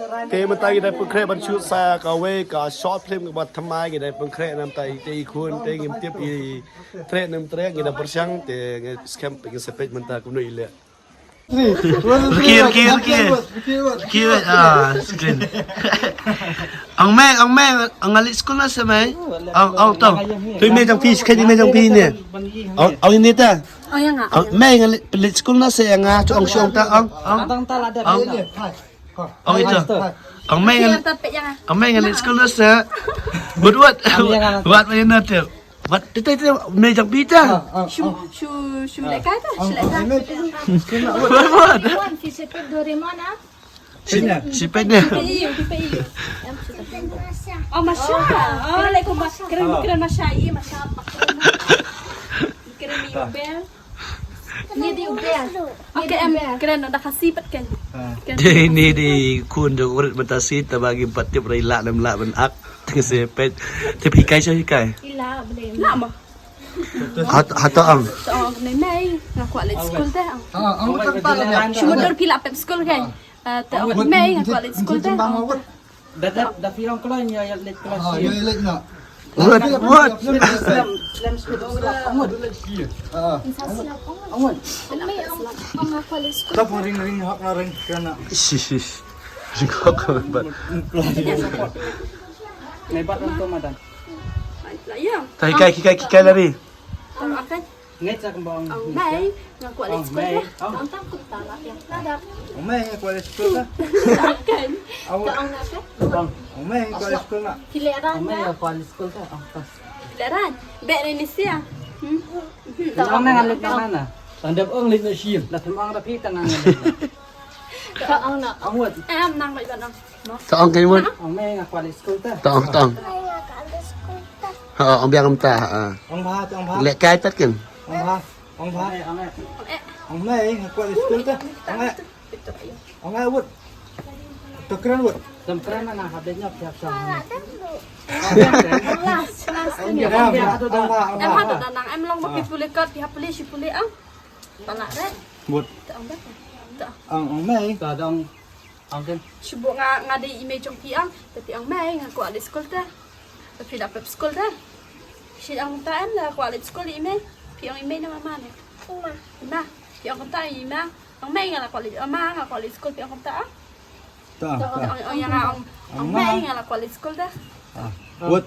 Te mentai kita pengkret bancu saya kawe ka short film ke buat thamai kita pengkret nam tai te ikun te ngim tiap i tre nam tre kita persiang te scam pengen sepet mentai kuno ile. Kir screen. Ang meng ang alit school na sa mai. Ang tong. Tu me jang pi sekali me jang pi ni. Ang ini ta. Oh ya nggak? Ang meng alit school na sa nga chu ang siong ta ang. Ang itu. Ang meng alit school na sa. Buat macam mana tu? Buat tu me jang pi ta. Şu lại cái thôi, şu lại ra. Buat. Si pet ni. Oh masya. Oh lại cũng keren masya iya masya. Keren di ubel. Ini di ubel. Oke em keren udah kasih pet kan. Ini di kun jo urat batasi tabagi patip raila nam la ban ak teng se pet te pikai cho pikai. Ila boleh. Lama. Hato ang. So này ngaku alit school teh. Ang tak Cuma dor pila pep school kan. May ngaku alit school teh. Da firang kelas ya let kelas. Ya lek nak. Buat. Slam speed Ahmad. Ahmad. Ngaku alit school. Tak ring hak na ring kana. Shish. Jika kau bat. Nebat untuk madan. Ya. Tai kai lari. Tahu akan. Nget sa kembang. May ngaku alit school teh. Ang takut talak ya. Nada. Umay kuali school ka. Kan. Ang ngaku. Bang. Umay kuali school na. Kileran Amay na. kuali school ka. Ah, tas. Kileran. Bek ni siya. Ang nangalit na mana. Tandap ang lit na shield. Lahat ang rapi tangan ngalit. Ang na. Ahmad. Em nang vậy bạn không? Taong kay mo. Amay nga kuali school ta. Taong. Ang biang ta. Ang bha. Lek kai tat kan. Ang bha. Ang may kuali school ka. Ang ay wud. Tukran wud. Temperan na habisnya pihak sama. Em hát ở Đà Nẵng em long một cái phụ lệ cất thì học lệ phụ lệ ông. Bạn lại đấy. Wud. Ang may. Ka dong ang ken. Subuh ngade email trong kia ông. Tapi ông mai ngaku ada sekolah dah. Tapi dapat sekolah dah. Si ông ta em là qua lịch sekolah email. Pi ông email nama mana? Ima. Pi ông ta email. Ông mai là qua lịch ama ngaku lịch sekolah pi ông ta. Ta. Ông yang ông mai là qua lịch sekolah dah. Wud.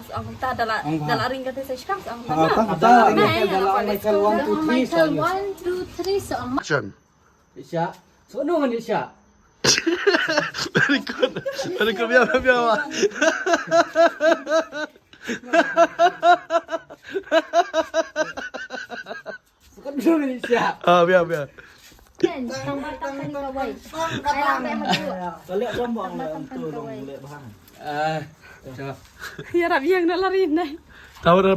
Ông ta dalam ring kata saya sekarang ông ta. Ada ini dalam Michael 1 2 3 so. Action. Isya. Sono ngan Isya. Very good. Biar. Suka dulu ngan Isya. Biar. Lihat lombong tu lihat bahan. Coba. Ya Rabbi yang nak lari nih. Tahu dah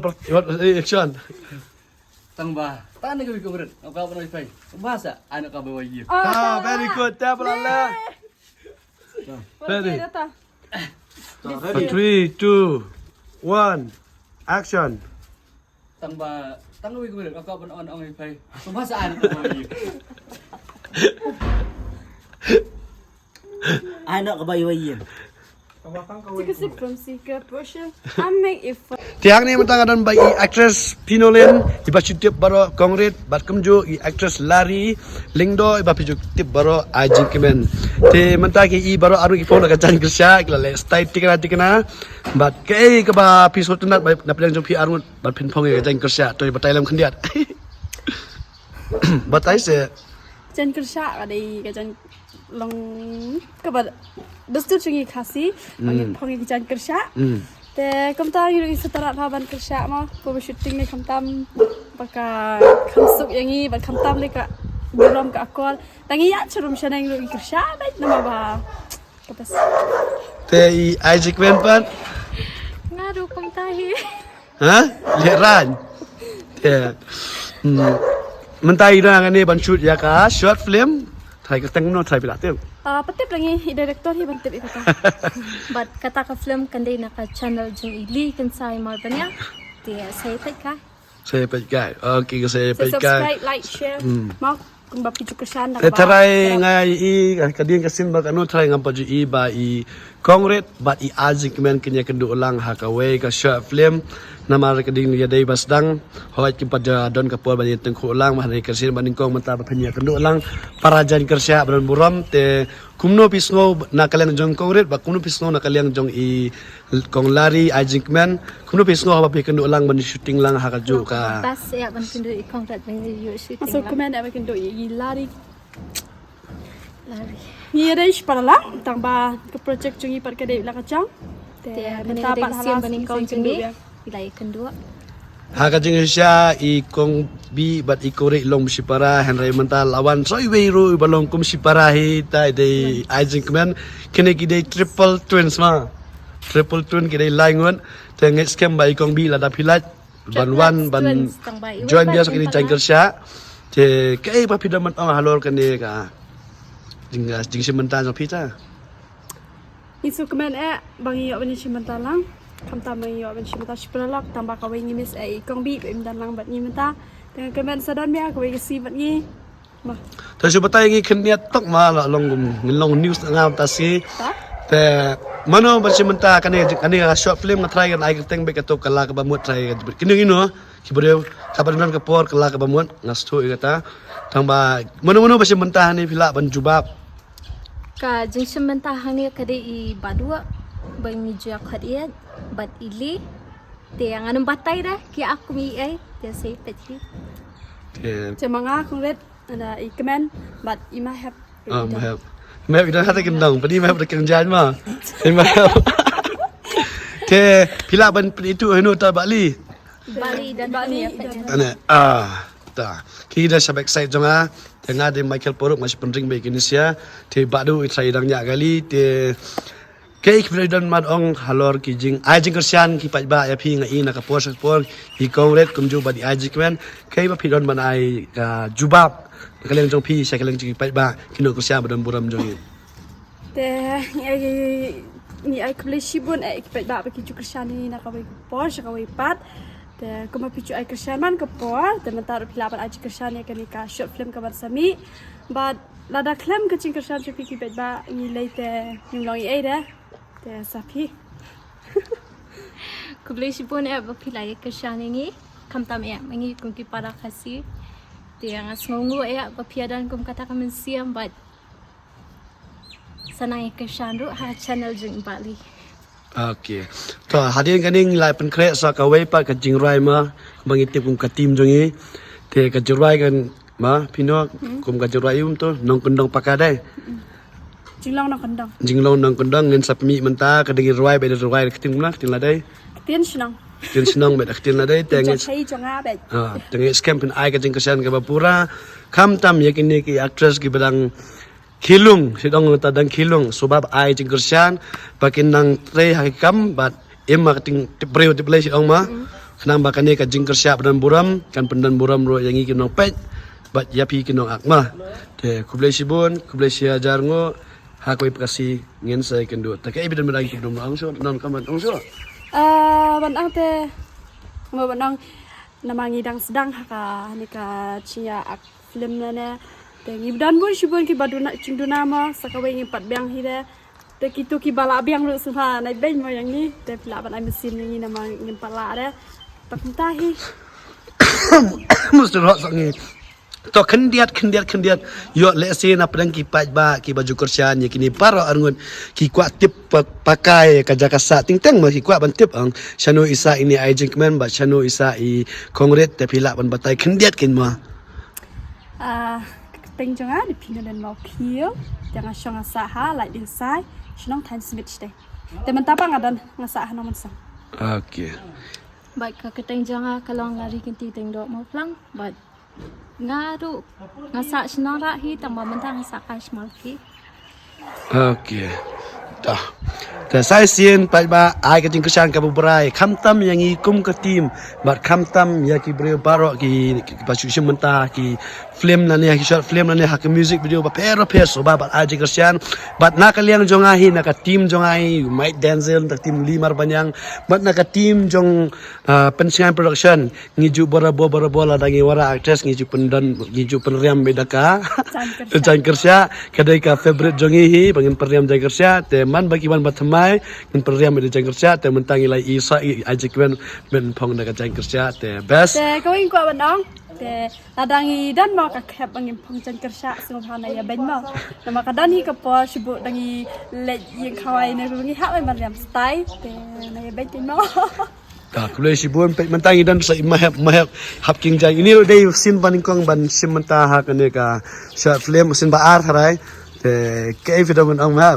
action. Tangba. Tanda ko bikurin. Ang kau pernah ipay. Bahasa anak kau bawa iya. Very good. Tap lala. Ready. 3, 2, 1. Action. Tangba. Tanda ko bikurin. Ang kau pernah ang ipay. Bahasa anak kau bawa iya. Anak kau bawa iya. Jika sebelum si ke Porsche, ambil if. Tiang ni mentang dan bagi actress Pinolin iba tip baro kongret bat kemjo i actress Lari Lingdo iba pijuk tip baro Ajin Kemen. Te mentang ki i baro aru ki phone ka jan krisya kila le style tikana bat ke ba episode tunat na pedang jompi aru bat pin phong ka jan krisya to batai lam khandiat. Batai se Jan kerja ada di kajian long kabar. Dostur cungi kasih, panggil jan kerja. Te kamtam hidup setara haban kerja mah, kau syuting ni kamtam, baka kamsuk yang ini, bak kamtam ni kak buram kak akal. Tangi ya curum sana yang hidup kerja, baik nama bah. Kapas. te i Ajin Kemen pan. Ngaruh kamtahi. Ha? Leran. Te. Mentai dah ni ban shoot ya ka short film. Thai ka teng no thai pila teu. Patip lagi director hi bantip ito. But kata ka film kanday naka channel jeng ili kan say marbanya. Ti say tay ka. Saya pekai. Okey, saya pekai. Subscribe, like, share. Mau kung bapichu kersan Tarai ngai i kadien kasin ba kanu tarai ngam paju i ba i kongret ba i azik men kenya kendu ulang hakawe ka short film nama kading ya dai basdang hoy ki pada don kapol ba teng khu ulang ma hari kasin ba ningkong mata ba phenya kendu ulang parajan kersya ban buram te kumno pisngo na kalian jong kongret ba kumno pisngo na kalian jong i kong lari azik men kumno pisngo ba pi kendu ulang ban shooting lang hakaju ka Bas ya ban kindu ikong rat bang yu shooting masuk lah. komen apa kendo lari Lari. ni ada ish parala tangba ke project jungi par kade la kacang Dia kena ada siam baning kong jungi. Ilai kendua. Haka jing Asia i kong bi bat i kore long sipara Henry mental lawan soi weiru balong kum sipara hi ta de Isaac man kene ki de triple twins ma triple twin ki de langon tenge scam bai kong bi la da pilat ban wan ban Twins tang bai. join biasa kini jangker sya te kai pa pidaman ang halor kan de ka jing sementan so pita isu komen bangi yo bani simentalang kam tamai yo bani simenta sipalak tamba ka wengi mis kong bi bem dan lang bat ni menta dengan komen sadon bia ka wengi si bat ni ma ta su batai ngi khniat tok ma la long long news ngam ta si ta te mano bersimenta kane short film na try kan ai teng be kato kala ka bamut try kini ino ki bode kabar non ka por kala ka bamut ngastu igata tamba mano bersimenta ni pila ban jubab Ka junction mentah hangnya kade i badua bang jua khadiat bat ili te yang anum batai dah ki aku mi ai dia say tadi. te cemanga kongret ada komen bat ima have mahab ida hata kendang pani mahab de kerjaan ma mahab te pila ban itu eno ta bali Bali dan Bali Bali ana ta kita sabek side jonga tengah de Michael Poruk masih penting bagi Indonesia te badu try dangnya kali te Kay president mad ong halor ki jing ajing kersian ki pajba ya phi ngai na ka por ki kongret kumju badi ajik men kay ba pidon man ai ka jubab kaleng jong phi sa kaleng ki pajba kino kersia badan buram jong te ni ai kble shibun pet ba ki chu kershani na ka wei por sa ka wei pat te kuma pichu ai kershan man ka por te mentar pilapan ai kershani ka ni ka short film ka bar sami but lada klem ka ching kershan chu ki pet ba ni leite nim long ai de te sapi Kubli si pun ba pilai kerjaan ini kam tam mengi kum ki para kasi dia ngasngongu ba piadan kum kata kami siam but sanai kerjaan ru ha channel jeng Bali. okay to hadin kaning lai pen kre sa ka wei pa ka jing rai ma bangi tip kum ka tim jongi te ka jurai kan ma pino kum ka jurai to nong kendong pakadai jinglang na kandang jinglong nong kendong ngen sapmi menta ka dingi ruai be ruai ketim la ketim la dai tien sinang tin senang be ketim la dai te jong ngi hei jong a bet tengah scam pen ai ka jing kesan ka bapura kam tam yakini ki actress ki badang khilung sidong ta dang khilung subab ai jing kesan pakin nang tre hakam bat em marketing tibreu tiblai sidong ma khnang bakane ka jing kersia badan buram kan pendan buram ro yangi kinong pet bat yapi kinong akma te kublai sibun kublai sia jarngo hakoi prakasi ngen sai kendo ta kai bidan medang kidom ang so non kaman ang so ban ang te mo ban ang namangi dang sedang haka ni ka chia ak film na ne te ngibdan bun shibun ki baduna cinduna ma sakawe ngi pat biang hide te kitu ki bala biang lu suha nai ben mo yang ni te pila ban ai mesin ni namang ngin pala de takutahi mesti ro sangi to kendiat yo le se na pedang ki pajba ki baju kersian ye kini paro arngun ki kwa tip pakai ka jakasa ting teng ma ki kwa ban tip ang shanu isa ini ai jingmen ba shanu isa i kongret te pila ban batai kendiat kin ma teng jonga di pina den mau pio jangan shong asaha like inside shnong time switch de te mentapa ngadan ngasaha nomon sang okay Baik ka keteng janga kalau ngari kinti teng dok mau plang but ngaru ngasa snara hi tamba mentang ngasa kasmal ki okay dah. Ke saya sien pai ba ai ka jing kesan ka berai kamtam yang i kum ka tim bat kamtam ya ki bre baro ki pasu shimenta ki film na ne ki short film na ne ha ka music video ba pero so ba ai jing kesan bat na ka liang jongahi na ka tim jongai mai denzel tak tim limar banyang bat na ka tim jong pensingan production ngiju bora bola dangi wara actress ngiju pendan ngiju penriam bedaka jan kerja kadai ka favorite jongi hi bangin penriam jan kerja te man bagi man batamai ngin penriam de jan kerja te mentangi lai isa ajik men phong na ka jan kerja te best te ko in ko ban ong te ladangi dan mo ka khep bangin phong jan kersha sung phana ya ben mo nama ka dan hi ka po shibu dangi le yin khawai ne ngi ha ban ram style te na ya ben mo dah kulai si buan pe mentangi dan sa mahap hap king jang ini lo dei sin baning ban simenta ha ka ne ka short film sin ba ar harai te ke video man ang ma